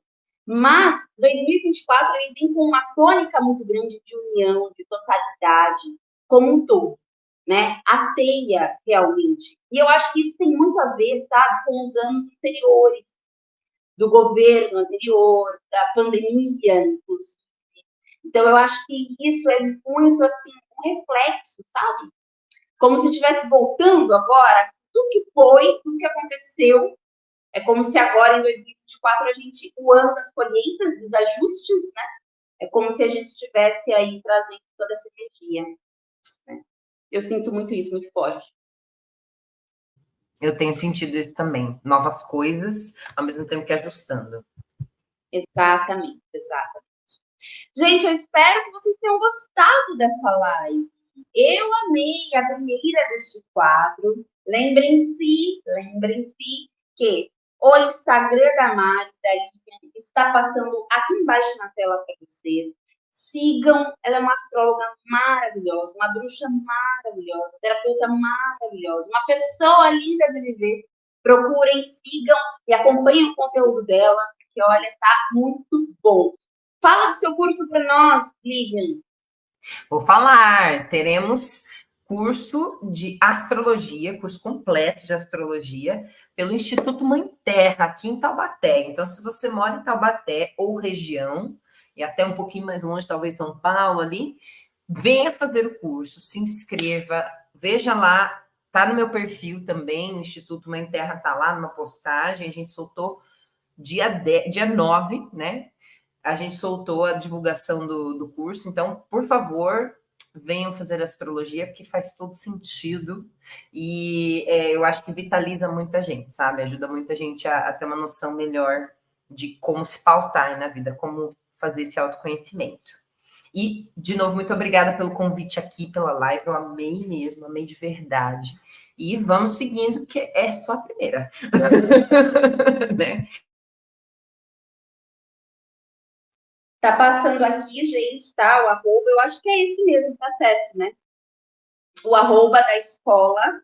mas 2024 ele vem com uma tônica muito grande de união, de totalidade, como um todo, né? A teia realmente. E eu acho que isso tem muito a ver, sabe, com os anos anteriores, do governo anterior, da pandemia, inclusive. Então, eu acho que isso é muito, assim, um reflexo, sabe? Como se estivesse voltando agora, tudo que foi, tudo que aconteceu, é como se agora, em 2024, a gente, o ano das colheitas, dos ajustes, né? É como se a gente estivesse aí trazendo toda essa energia. Né? Eu sinto muito isso, muito forte. Eu tenho sentido isso também. Novas coisas, ao mesmo tempo que ajustando. Exatamente, exatamente. Gente, eu espero que vocês tenham gostado dessa live. Eu amei a primeira deste quadro. Lembrem-se que o Instagram da Mari, da Lívia, está passando aqui embaixo na tela para vocês. Sigam, ela é uma astróloga maravilhosa, uma bruxa maravilhosa, terapeuta maravilhosa, uma pessoa linda de viver. Procurem, sigam e acompanhem o conteúdo dela, porque olha, tá muito bom. Fala do seu curso para nós, Lívia. Vou falar, teremos curso de astrologia, curso completo de astrologia, pelo Instituto Mãe Terra, aqui em Taubaté. Então, se você mora em Taubaté ou região, e até um pouquinho mais longe, talvez São Paulo ali, venha fazer o curso, se inscreva, veja lá, tá no meu perfil também, o Instituto Mãe Terra tá lá numa postagem, a gente soltou dia 9, né? A gente soltou a divulgação do curso, então, por favor, venham fazer astrologia, porque faz todo sentido e eu acho que vitaliza muita gente, sabe? Ajuda muita gente a ter uma noção melhor de como se pautar na vida, como fazer esse autoconhecimento. E, de novo, muito obrigada pelo convite aqui, pela live, eu amei mesmo, amei de verdade. E vamos seguindo, porque é só a primeira. Né? Tá passando aqui, gente, tá? O arroba, eu acho que é esse mesmo, tá certo, né? O arroba da escola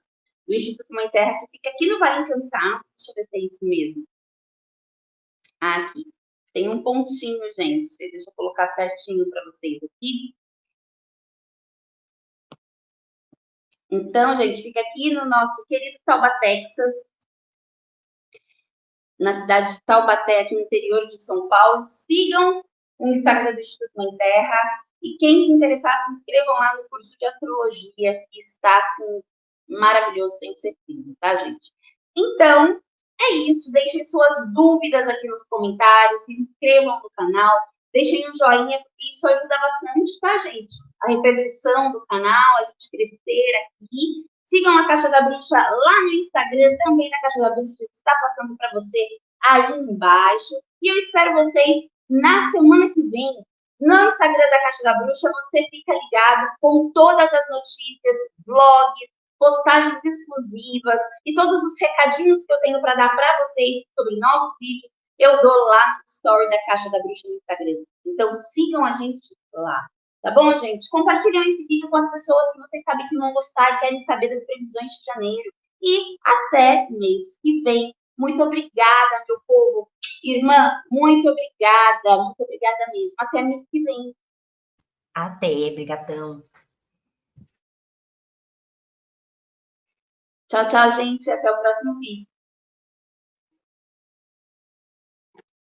do Instituto Mãe Terra, que fica aqui no Vale Encantar. Deixa eu ver se é isso mesmo. Aqui. Tem um pontinho, gente. Deixa eu colocar certinho para vocês aqui. Então, gente, fica aqui no nosso querido Taubaté, Texas, na cidade de Taubaté, aqui no interior de São Paulo. Sigam o Instagram do Instituto Mãe Terra. E quem se interessar, se inscrevam lá no curso de astrologia, que está assim, maravilhoso, tenho certeza, tá, gente? Então, é isso. Deixem suas dúvidas aqui nos comentários, se inscrevam no canal, deixem um joinha, porque isso ajuda bastante, tá, gente? A repercussão do canal, a gente crescer aqui. Sigam a Caixa da Bruxa lá no Instagram, também na Caixa da Bruxa, que está passando para você aí embaixo. E eu espero vocês na semana que vem. No Instagram da Caixa da Bruxa, você fica ligado com todas as notícias, vlogs, postagens exclusivas e todos os recadinhos que eu tenho para dar para vocês sobre novos vídeos, eu dou lá no story da Caixa da Bruxa no Instagram. Então, sigam a gente lá. Tá bom, gente? Compartilhem esse vídeo com as pessoas que vocês sabem que vão gostar e querem saber das previsões de janeiro. E até mês que vem. Muito obrigada, meu povo. Irmã, muito obrigada mesmo. Até mês que vem. Até, brigadão. Tchau, tchau, gente. Até o próximo vídeo.